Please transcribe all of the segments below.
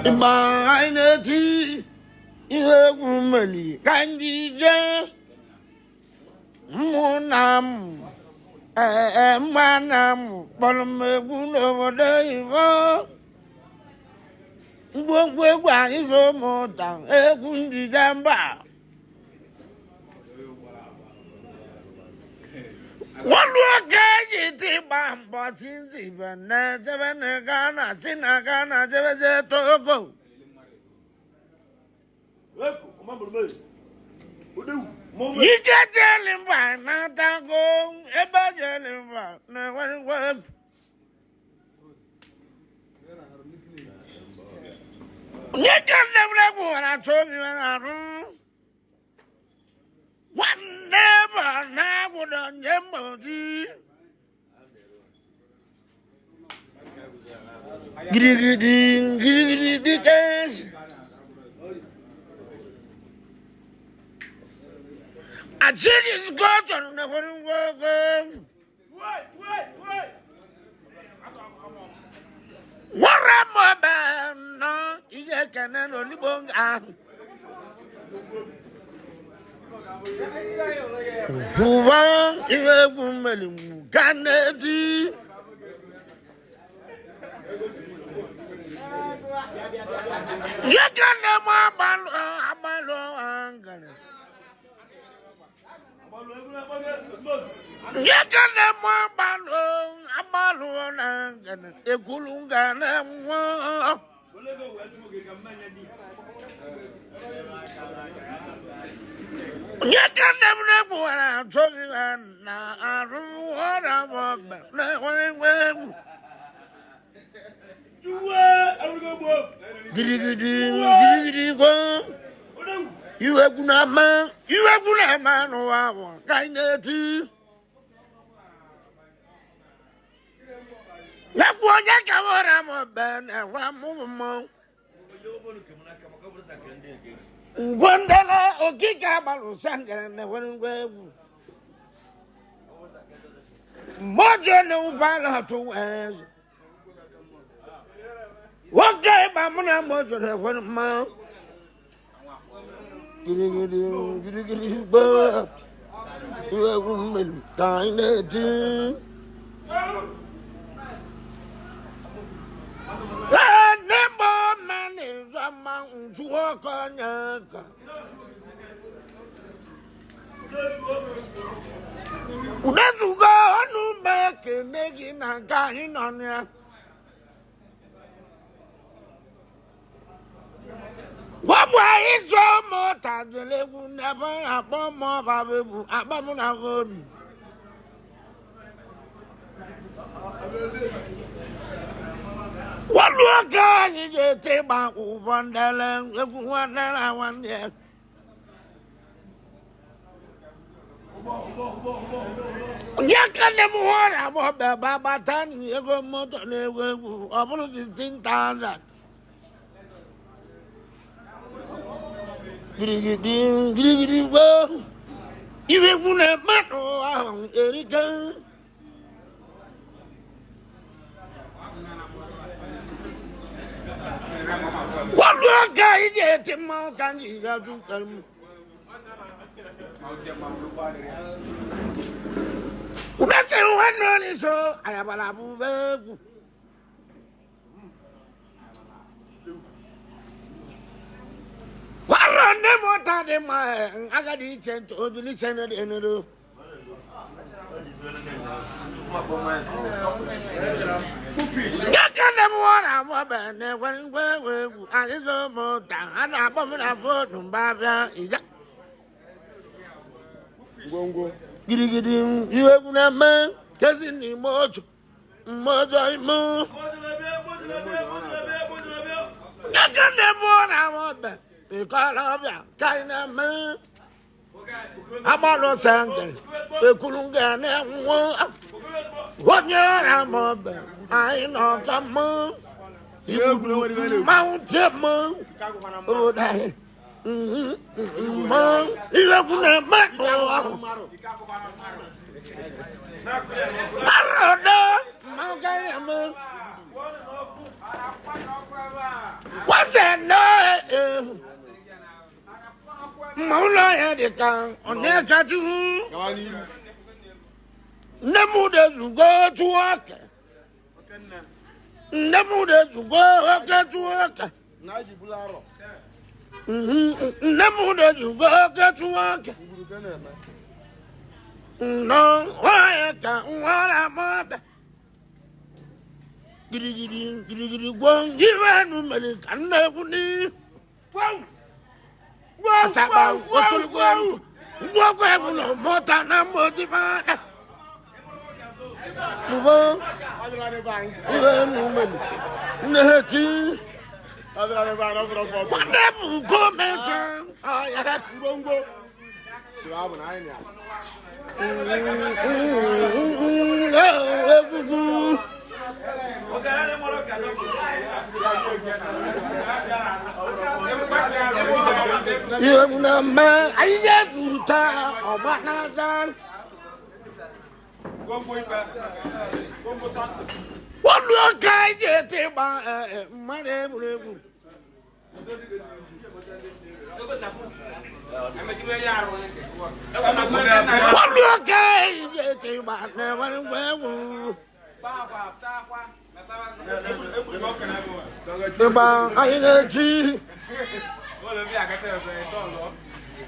Ibaneti, Iwegumeli, Kandija, Munam, Manam, Palmegun over the Gwagwa is a motor, Egundi Damba. One look at it, Bamba, since even Ghana, Sinagana, Togo. You get telling by not go, about Jennifer, no one work. You can never go and I told you in a room. One never now would on your body. Giddy days. I said it's got on the one work. Wait. What am I bad? No, you can only bong out. Who won a woman? Candy. You can never ban you can never ban a Gulunga. You can never go and talk now. I don't want to you have good man, who are kind of tea. That one, I come on, Ben, and one more. $1 or kick out sang and never went. Mojo no valor to us. What gave my money mojo one month? Giddy, but you are woman, kind of tea. Number man is a mountain to walk on. That's go on back and making a guy on ya. What way is so more time the level never upon more valuable above our own? What look at you take back $1 one I want there. You can never want about the Baba Tan, you go motor over 15,000. Giddy, well, you wouldn't have met on Erika. What look at you take more can you do them? That's one is so I have a love. What on them what them I got each and to listen at the end of the you can never want a woman when I is almost and I'm a vote from Baba. Giddy, you have a man, cousin him much. You can never want a woman because of that kind of man. I'm not saying the Kulunga. What you're about? I know the moon. You mount the moon. Oh, that. Mom, you have a mad I Maula Yadika, on their catching. Nemo does go to work. Nemo does go to work. Nemo does go to work. No, why I can't want a mob. Giddy, won't give a minute, and never need. Wow! What to go? What will no more than a motivator? You know, man, I get to tell or what not done. What look I get by my name? What look I get by never energy.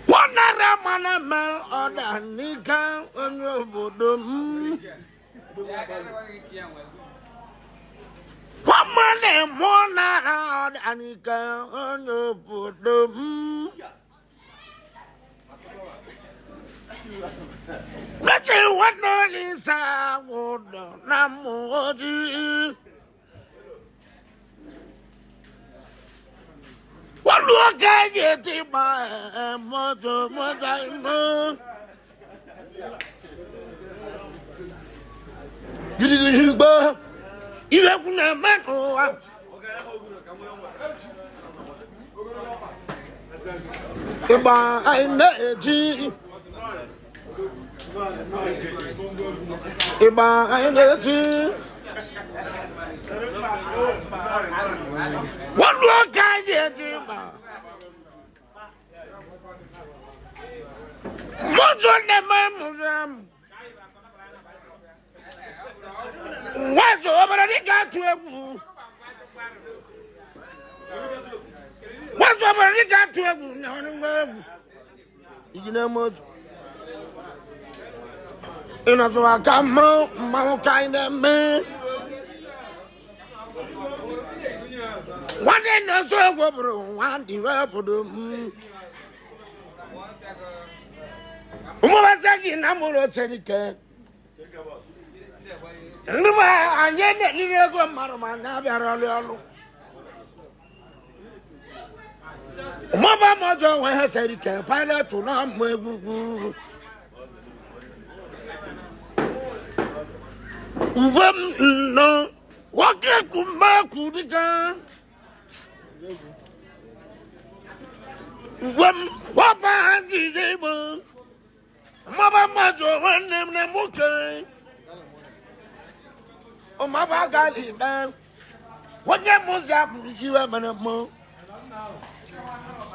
One other man on the Nika on your bodum. One man more on the Nika on your bodum. Let's say what no Lisa would not. What look I get by mother, what I know? You go, you have no matter. I know. What look I get him? What's on the man? What's over the got to him? What's over the got to him? You know much. You know, so I come out, my kind of man. One day, no, so one developed. Umasaki namulo sedike. Numa anyene lilego marumana biaralo. Umaba mojo we sedike pilot na mwegugu. Uvam no wake kumba kudika. Uvam wapa ndidebo. Mama majo wende mne muke. O mama gali dan. Wanye muza kujiwa manamo.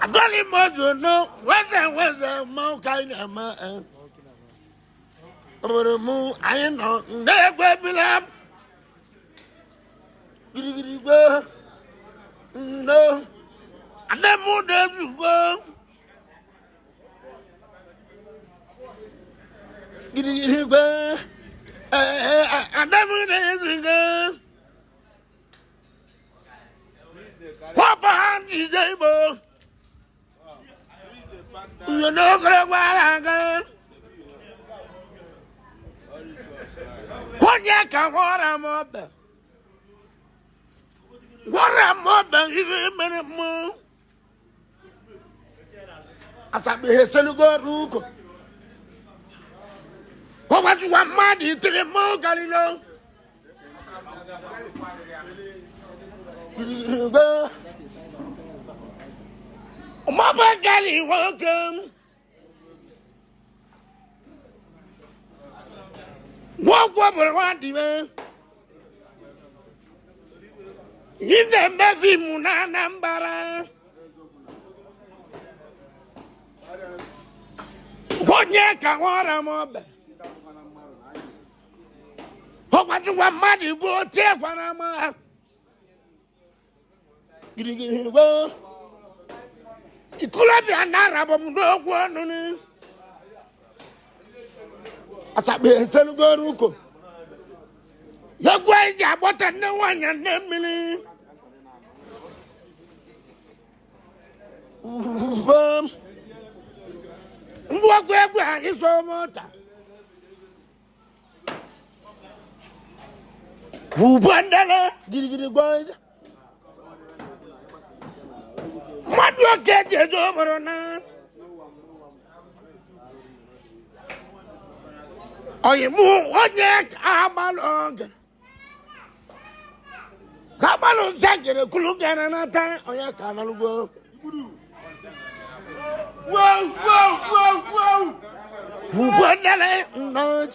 Agali mojo no. Weze mauka ina ma. Mu ayino ndegwe bilam. Giri go. No. Ademu dezu go. Giri go. Ademu dezu go. Papa handi jebo. You know go. What ya can water mob? What a mob than even a minute more. As I be here, Selugo Ruko. What was you want money to the more, Galileo? Go. Mama Gali, welcome. What will want you? In the Mavi Munana Mbara. Onye ka wara mo be. Ho kwa twa madi go tie kwa na ma. Gidi go. Ikula bi anara bo mu do gwo no ni. Asabe selu go ruko. Ya gwa ija bota ne wanya ne mili. Ngwa iso mota. Ubandala gidi boys. Madwa keje jo borona. Oye mu onye abalong. Kabalo sagere kulungana na ta oya kanalugo. Wow. Ubandala no.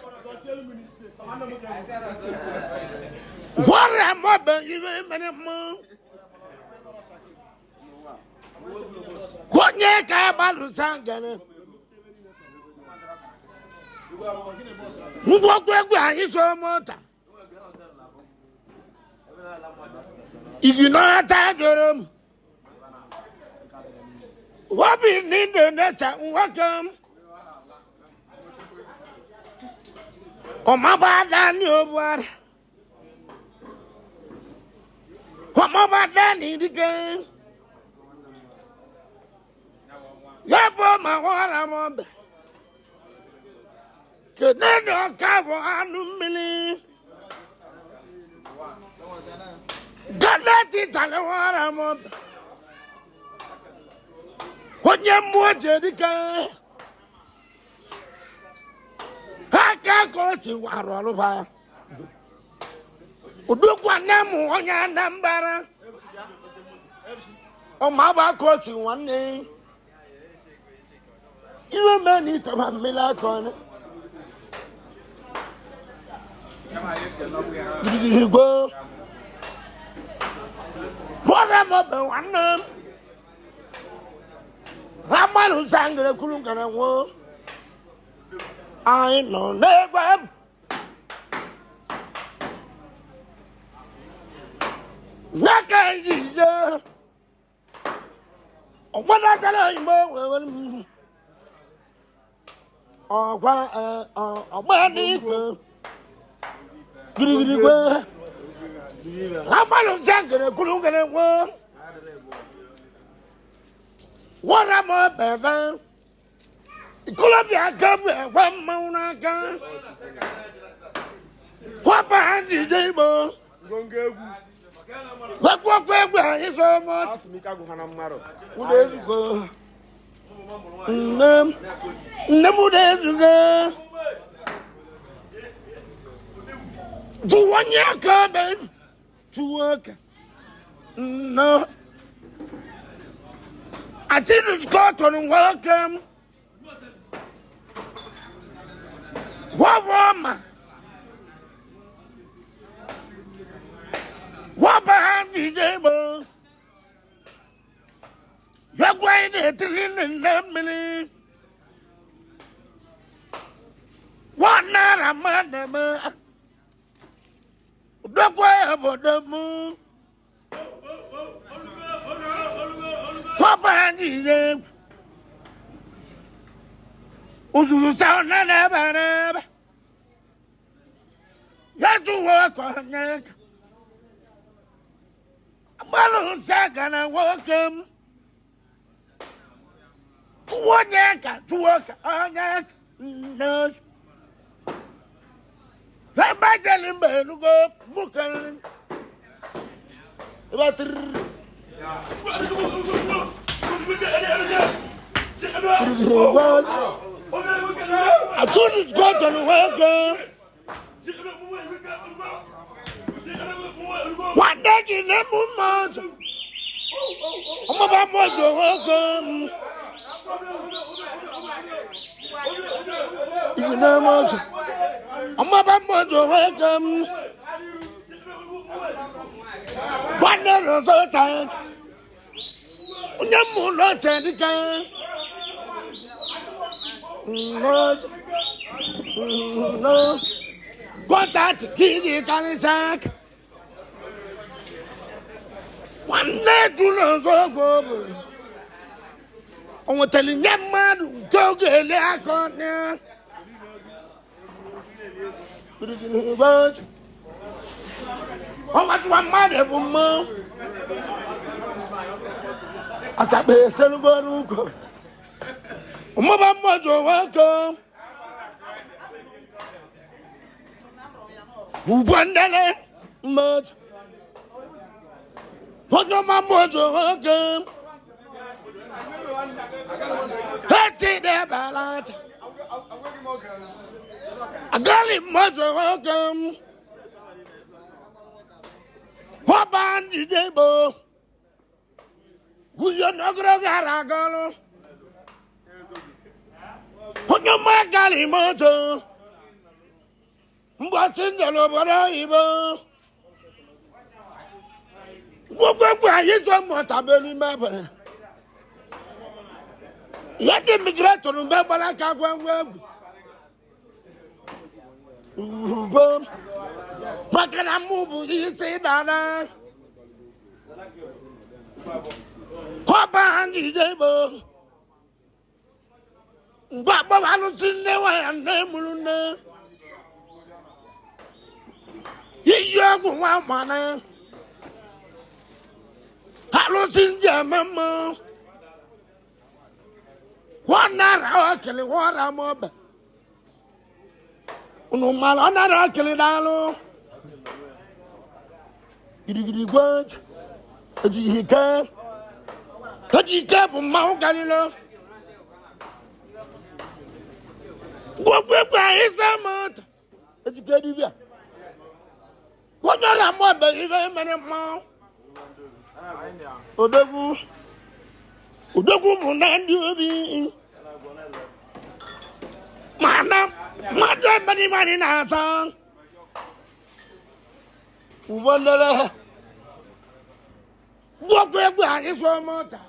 What am I even minute more? What neck I about sang? What is so much? If you know how to get them, what we need the next welcome. Oh, my bad, I knew what. What my bad, need again. Yeah, but my water, I'm on. Could not cover on the million. Got that it on the water, I'm on. What you more, Jedica? I can't go to Warova. Look one name on your number. Oh, my coach, one name. You may need to have Milacon. You go. What am I? One name. Raman sang the Kulungana war. I know never. Naka is ya. Oh, what I tell you, oh, what is it? How about Jagger, Kulungan? What am I, Bevan? Columbia come one moon. What behind you, Dabo? What is so much? Who days ago? No days ago. To 1 year coming to work. No. I didn't Scotland welcome. What woman? What behind the table? You're going to in the minute. What not a mother? Look where about the moon. What behind the Uzu sound never. You have to work on it. I'm second and welcome to 1 year to work on it. No. I'm telling you, look up, book and I couldn't go to welcome. One day in the moon, I'm about more to welcome. You know much. I'm about more to welcome. One day on the side. No more, not anything. No. Contact Kiki Kanisak. One day to know so. I'm telling you, man, go get the account now. How much one mother woman? As I be celebrating. Mama Mojo, welcome. Who wonder much? What your mama Mojo, welcome. Hey, there, Ballad. I got it, Mojo, welcome. What band did they go? Who you're not going to get? What your man got him, Mojo? What's in the Lobara? What is so much about him? Let him migrate to remember like I went. What can I move? You say that? What behind the table? But I don't see no way and name. You want money. I don't see your mamma. One night I actually want a mob. No man, I'm not actually down. Giddy word. He can. But you can't from Mount Galileo. What is that month? Educated you. What not a month, but even a minute more. Odagu Munandi. Madam, money in our song. Wonder what is one more time?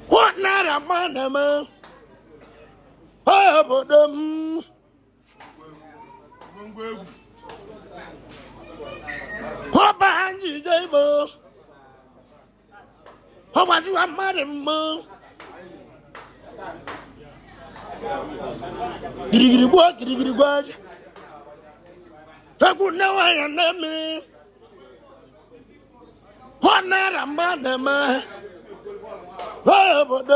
What not a man? Oh, but what behind you, Dabo? How about you, Madam? Did you work? I could know I am not me. What not a man? Oh, but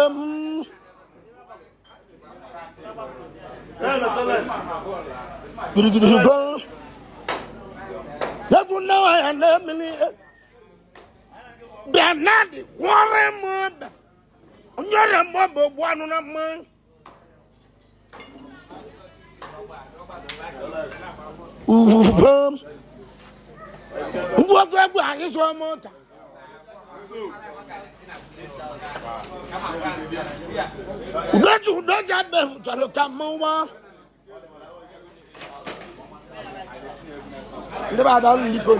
Did you go? That would know I am not me. Bernard, one more. You're a mob of one on a man. What is one more time? Let you not get them to look at more. Never done Nippon.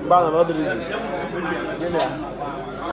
Banner,